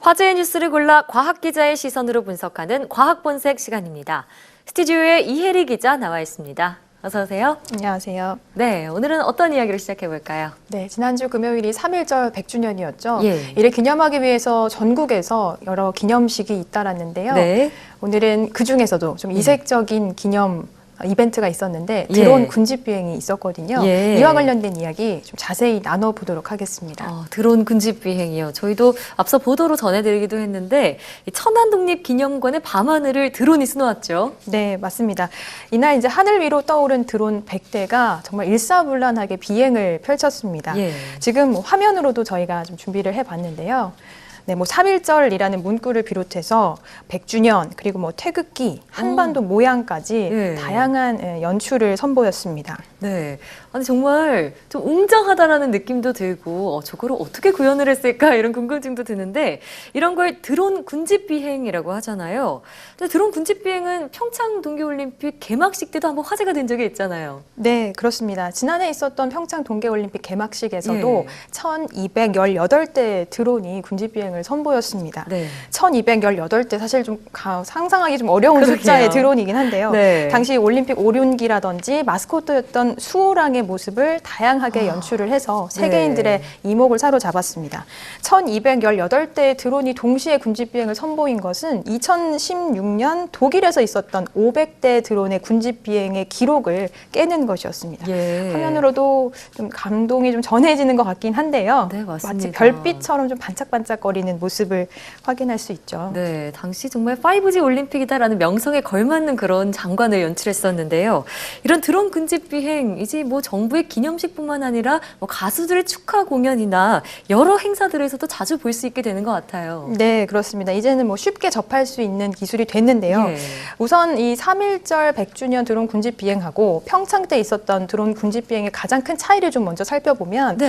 화제의 뉴스를 골라 과학 기자의 시선으로 분석하는 과학 본색 시간입니다. 스튜디오에 이혜리 기자 나와 있습니다. 어서 오세요. 안녕하세요. 네, 오늘은 어떤 이야기를 시작해 볼까요? 네, 지난주 금요일이 3.1절 100주년이었죠. 예. 이를 기념하기 위해서 전국에서 여러 기념식이 잇따랐는데요. 네. 오늘은 그중에서도 좀 이색적인 기념 이벤트가 있었는데 드론 군집 비행이 있었거든요. 예. 이와 관련된 이야기 좀 자세히 나눠보도록 하겠습니다. 드론 군집 비행이요. 저희도 앞서 보도로 전해드리기도 했는데 천안독립기념관의 밤하늘을 드론이 수놓았죠. 네, 맞습니다. 이날 이제 하늘 위로 떠오른 드론 100대가 정말 일사불란하게 비행을 펼쳤습니다. 예. 지금 화면으로도 저희가 좀 준비를 해봤는데요. 네, 3.1절이라는 문구를 비롯해서 100주년 그리고 태극기, 한반도 모양까지 다양한 연출을 선보였습니다. 네, 아니 정말 좀 웅장하다라는 느낌도 들고 저거를 어떻게 구현을 했을까 이런 궁금증도 드는데 이런 걸 드론 군집 비행이라고 하잖아요. 근데 드론 군집 비행은 평창 동계올림픽 개막식 때도 한번 화제가 된 적이 있잖아요. 네, 그렇습니다. 지난해 있었던 평창 동계올림픽 개막식에서도 1218대 드론이 군집 비행을 선보였습니다. 네. 1218대 사실 좀 상상하기 좀 어려운 숫자의 드론이긴 한데요. 네. 당시 올림픽 오륜기라든지 마스코트였던 수호랑의 모습을 다양하게 연출을 해서 세계인들의 이목을 사로잡았습니다. 1218대의 드론이 동시에 군집 비행을 선보인 것은 2016년 독일에서 있었던 500대 드론의 군집 비행의 기록을 깨는 것이었습니다. 예. 화면으로도 좀 감동이 좀 전해지는 것 같긴 한데요. 네, 맞습니다. 마치 별빛처럼 좀 반짝반짝거리는 모습을 확인할 수 있죠. 네, 당시 정말 5G 올림픽이다라는 명성에 걸맞는 그런 장관을 연출했었는데요. 이런 드론 군집 비행 이제 정부의 기념식뿐만 아니라 가수들의 축하 공연이나 여러 행사들에서도 자주 볼 수 있게 되는 것 같아요. 네, 그렇습니다. 이제는 쉽게 접할 수 있는 기술이 됐는데요. 우선 이 3.1절 100주년 드론 군집 비행하고 평창 때 있었던 드론 군집 비행의 가장 큰 차이를 좀 먼저 살펴보면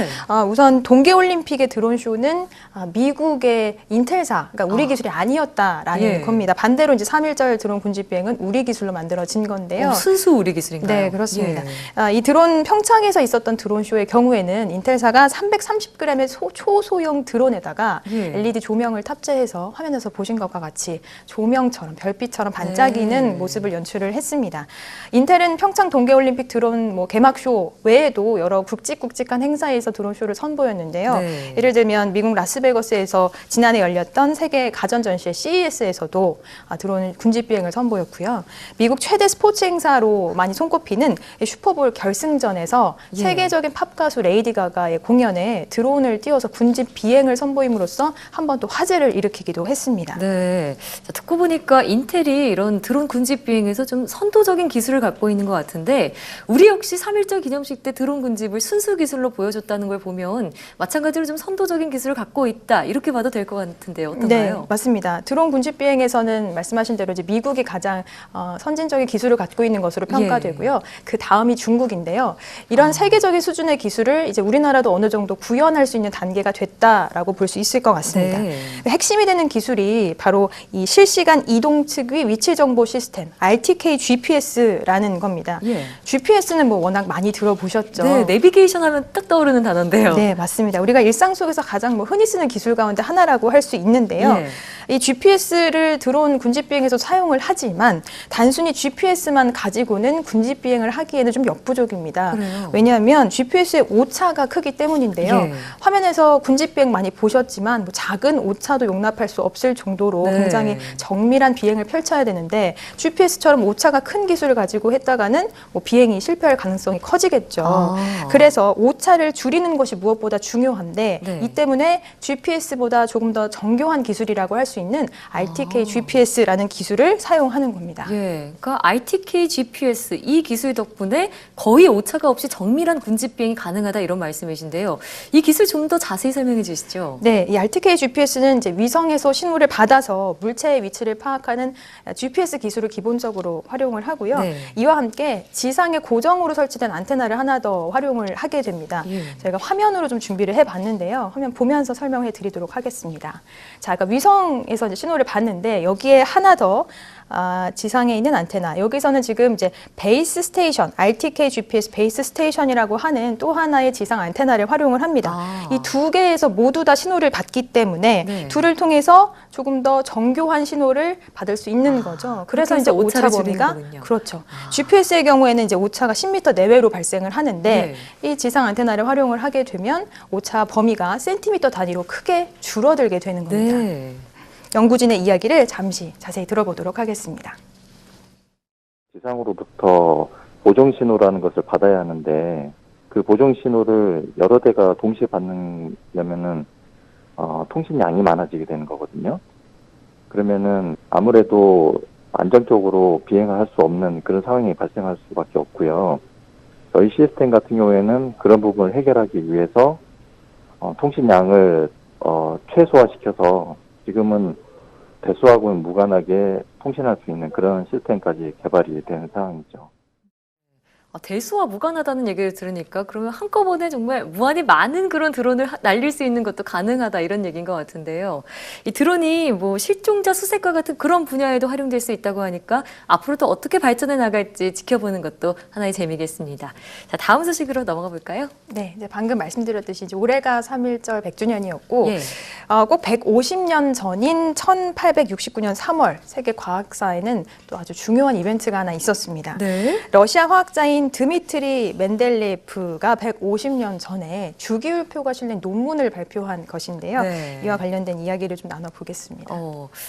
우선 동계올림픽의 드론쇼는 미국의 인텔사, 그러니까 우리 기술이 아니었다라는 겁니다. 반대로 이제 3.1절 드론 군집 비행은 우리 기술로 만들어진 건데요. 순수 우리 기술인가요? 네, 그렇습니다. 이 드론 평창에서 있었던 드론쇼의 경우에는 인텔사가 330g의 초소형 드론에다가 LED 조명을 탑재해서 화면에서 보신 것과 같이 조명처럼 별빛처럼 반짝이는 모습을 연출을 했습니다. 인텔은 평창 동계올림픽 드론 개막쇼 외에도 여러 굵직굵직한 행사에서 드론쇼를 선보였는데요. 예를 들면 미국 라스베거스에서 지난해 열렸던 세계 가전전시회 CES에서도 드론 군집 비행을 선보였고요. 미국 최대 스포츠 행사로 많이 손꼽히는 슈퍼볼 결승전에서 세계적인 팝 가수 레이디 가가의 공연에 드론을 띄워서 군집 비행을 선보임으로써 한 번 또 화제를 일으키기도 했습니다. 네, 자, 듣고 보니까 인텔이 이런 드론 군집 비행에서 좀 선도적인 기술을 갖고 있는 것 같은데 우리 역시 3.1절 기념식 때 드론 군집을 순수 기술로 보여줬다는 걸 보면 마찬가지로 좀 선도적인 기술을 갖고 있다 이렇게 봐도 될 것 같은데요. 어떤가요? 네, 맞습니다. 드론 군집 비행에서는 말씀하신 대로 이제 미국이 가장 선진적인 기술을 갖고 있는 것으로 평가되고요. 그 다음이 중국인데요. 이런 세계적인 수준의 기술을 이제 우리나라도 어느 정도 구현할 수 있는 단계가 됐다라고 볼 수 있을 것 같습니다. 핵심이 되는 기술이 바로 이 실시간 이동 측의 위치 정보 시스템 RTK GPS라는 겁니다. GPS는 워낙 많이 들어보셨죠? 네, 내비게이션 하면 딱 떠오르는 단어인데요. 네, 맞습니다. 우리가 일상 속에서 가장 흔히 쓰는 기술 가운데 하나라고 할 수 있는데요. 이 GPS를 드론 군집 비행에서 사용을 하지만 단순히 GPS만 가지고는 군집 비행을 하기에는 좀 역부족입니다. 왜냐하면 GPS의 오차가 크기 때문인데요. 화면에서 군집 비행 많이 보셨지만 작은 오차도 용납할 수 없을 정도로 굉장히 정밀한 비행을 펼쳐야 되는데 GPS처럼 오차가 큰 기술을 가지고 했다가는 비행이 실패할 가능성이 커지겠죠. 그래서 오차를 줄이는 것이 무엇보다 중요한데 이 때문에 GPS보다 조금 더 정교한 기술이라고 할 수 있는 RTK GPS라는 기술을 사용하는 겁니다. 그러니까 RTK GPS 이 기술 덕분에 거의 오차가 없이 정밀한 군집 비행이 가능하다 이런 말씀이신데요. 이 기술 좀 더 자세히 설명해 주시죠. 네, 이 RTK GPS는 이제 위성에서 신호를 받아서 물체의 위치를 파악하는 GPS 기술을 기본적으로 활용을 하고요. 이와 함께 지상에 고정으로 설치된 안테나를 하나 더 활용을 하게 됩니다. 저희가 화면으로 좀 준비를 해봤는데요. 화면 보면서 설명해 드리도록 하겠습니다. 자, 그러니까 위성 지상에서 이제 신호를 받는데 여기에 하나 더 지상에 있는 안테나. 여기서는 지금 이제 베이스 스테이션, RTK GPS 베이스 스테이션이라고 하는 또 하나의 지상 안테나를 활용을 합니다. 이 두 개에서 모두 다 신호를 받기 때문에 네. 둘을 통해서 조금 더 정교한 신호를 받을 수 있는 거죠. 그래서 이제 오차 범위가 그렇죠. GPS의 경우에는 이제 오차가 10m 내외로 발생을 하는데 이 지상 안테나를 활용을 하게 되면 오차 범위가 센티미터 단위로 크게 줄어들게 되는 겁니다. 네. 연구진의 이야기를 잠시 자세히 들어보도록 하겠습니다. 지상으로부터 보정 신호라는 것을 받아야 하는데 그 보정 신호를 여러 대가 동시에 받으려면은 통신량이 많아지게 되는 거거든요. 그러면은 아무래도 안정적으로 비행을 할 수 없는 그런 상황이 발생할 수밖에 없고요. 저희 시스템 같은 경우에는 그런 부분을 해결하기 위해서 통신량을 최소화시켜서 지금은 배수하고는 무관하게 통신할 수 있는 그런 시스템까지 개발이 되는 상황이죠. 대수와 무관하다는 얘기를 들으니까 그러면 한꺼번에 정말 무한히 많은 그런 드론을 날릴 수 있는 것도 가능하다 이런 얘기인 것 같은데요. 이 드론이 뭐 실종자 수색과 같은 그런 분야에도 활용될 수 있다고 하니까 앞으로 또 어떻게 발전해 나갈지 지켜보는 것도 하나의 재미겠습니다. 자, 다음 소식으로 넘어가 볼까요? 네, 이제 방금 말씀드렸듯이 이제 올해가 3.1절 100주년이었고 예. 꼭 150년 전인 1869년 3월 세계 과학사에는 또 아주 중요한 이벤트가 하나 있었습니다. 네. 러시아 과학자인 드미트리 멘델레예프가 150년 전에 주기율표가 실린 논문을 발표한 것인데요. 네. 이와 관련된 이야기를 좀 나눠보겠습니다.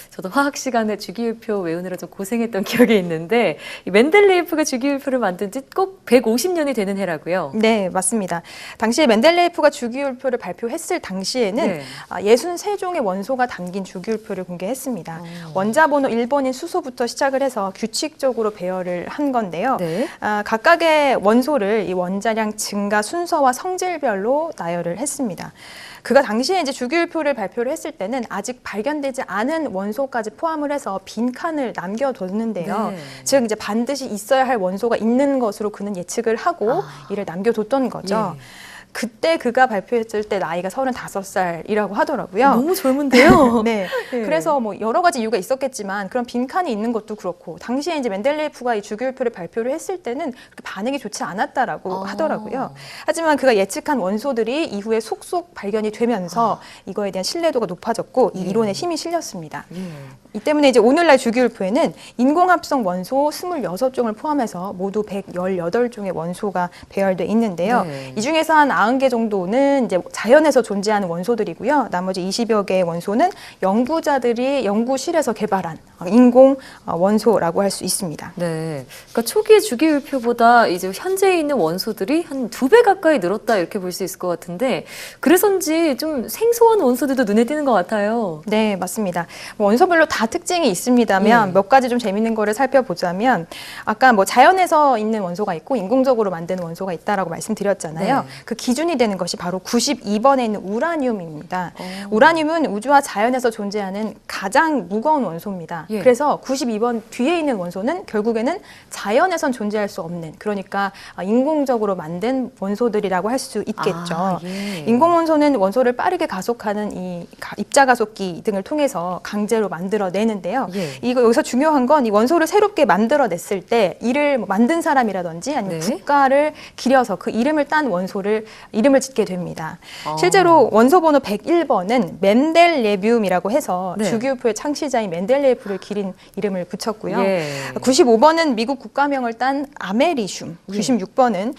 저도 화학 시간에 주기율표 외우느라 좀 고생했던 기억이 있는데 이 멘델레예프가 주기율표를 만든 지 꼭 150년이 되는 해라고요. 네, 맞습니다. 당시에 멘델레예프가 주기율표를 발표했을 당시에는 네. 63종의 원소가 담긴 주기율표를 공개했습니다. 원자번호 1번인 수소부터 시작을 해서 규칙적으로 배열을 한 건데요. 네. 각각의 원소를 이 원자량 증가 순서와 성질별로 나열을 했습니다. 그가 당시에 이제 주기율표를 발표를 했을 때는 아직 발견되지 않은 원소까지 포함을 해서 빈칸을 남겨뒀는데요. 네. 즉 이제 반드시 있어야 할 원소가 있는 것으로 그는 예측을 하고 이를 남겨뒀던 거죠. 예. 그때 그가 발표했을 때 나이가 35살이라고 하더라고요. 너무 젊은데요. 네. 네. 그래서 뭐 여러 가지 이유가 있었겠지만 그런 빈칸이 있는 것도 그렇고 당시에 이제 멘델레예프가 이 주기율표를 발표를 했을 때는 그렇게 반응이 좋지 않았다라고 하더라고요. 하지만 그가 예측한 원소들이 이후에 속속 발견이 되면서 이거에 대한 신뢰도가 높아졌고 이 이론에 힘이 실렸습니다. 예. 이 때문에 이제 오늘날 주기율표에는 인공합성 원소 26종을 포함해서 모두 118종의 원소가 배열돼 있는데요. 네. 이 중에서 한 90개 정도는 이제 자연에서 존재하는 원소들이고요. 나머지 20여 개의 원소는 연구자들이 연구실에서 개발한 인공 원소라고 할 수 있습니다. 네. 그러니까 초기의 주기율표보다 이제 현재 있는 원소들이 한 2배 가까이 늘었다 이렇게 볼 수 있을 것 같은데 그래서인지 좀 생소한 원소들도 눈에 띄는 것 같아요. 네, 맞습니다. 원소별로 다 특징이 있습니다만 몇 가지 좀 재밌는 거를 살펴보자면 아까 뭐 자연에서 있는 원소가 있고 인공적으로 만드는 원소가 있다라고 말씀드렸잖아요. 네. 그 기준이 되는 것이 바로 92번에 있는 우라늄입니다. 우라늄은 우주와 자연에서 존재하는 가장 무거운 원소입니다. 예. 그래서 92번 뒤에 있는 원소는 결국에는 자연에선 존재할 수 없는 그러니까 인공적으로 만든 원소들이라고 할 수 있겠죠. 예. 인공 원소는 원소를 빠르게 가속하는 이 입자 가속기 등을 통해서 강제로 만들어내는데요. 예. 이거 여기서 중요한 건 이 원소를 새롭게 만들어냈을 때 이를 뭐 만든 사람이라든지 아니면 네. 국가를 기려서 그 이름을 딴 원소를 이름을 짓게 됩니다. 실제로 원소 번호 101번은 멘델레비움이라고 해서 네. 주기율표의 창시자인 멘델레예프를 기린 이름을 붙였고요. 예. 95번은 미국 국가명을 딴 아메리슘, 96번은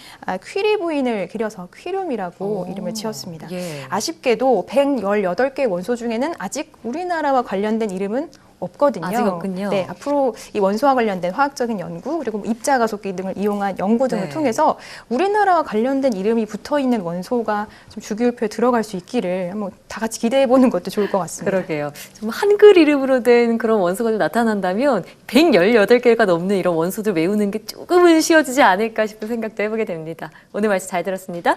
퀴리 부인을 기려서 퀴륨이라고 이름을 지었습니다. 예. 아쉽게도 118개의 원소 중에는 아직 우리나라와 관련된 이름은 없거든요. 아직 없군요. 네, 앞으로 이 원소와 관련된 화학적인 연구 그리고 뭐 입자 가속기 등을 이용한 연구 등을 네. 통해서 우리나라와 관련된 이름이 붙어 있는 원소가 좀 주기율표에 들어갈 수 있기를 한번 다 같이 기대해 보는 것도 좋을 것 같습니다. 그러게요. 좀 한글 이름으로 된 그런 원소가 좀 나타난다면 118개가 넘는 이런 원소들 외우는 게 조금은 쉬워지지 않을까 싶은 생각도 해보게 됩니다. 오늘 말씀 잘 들었습니다.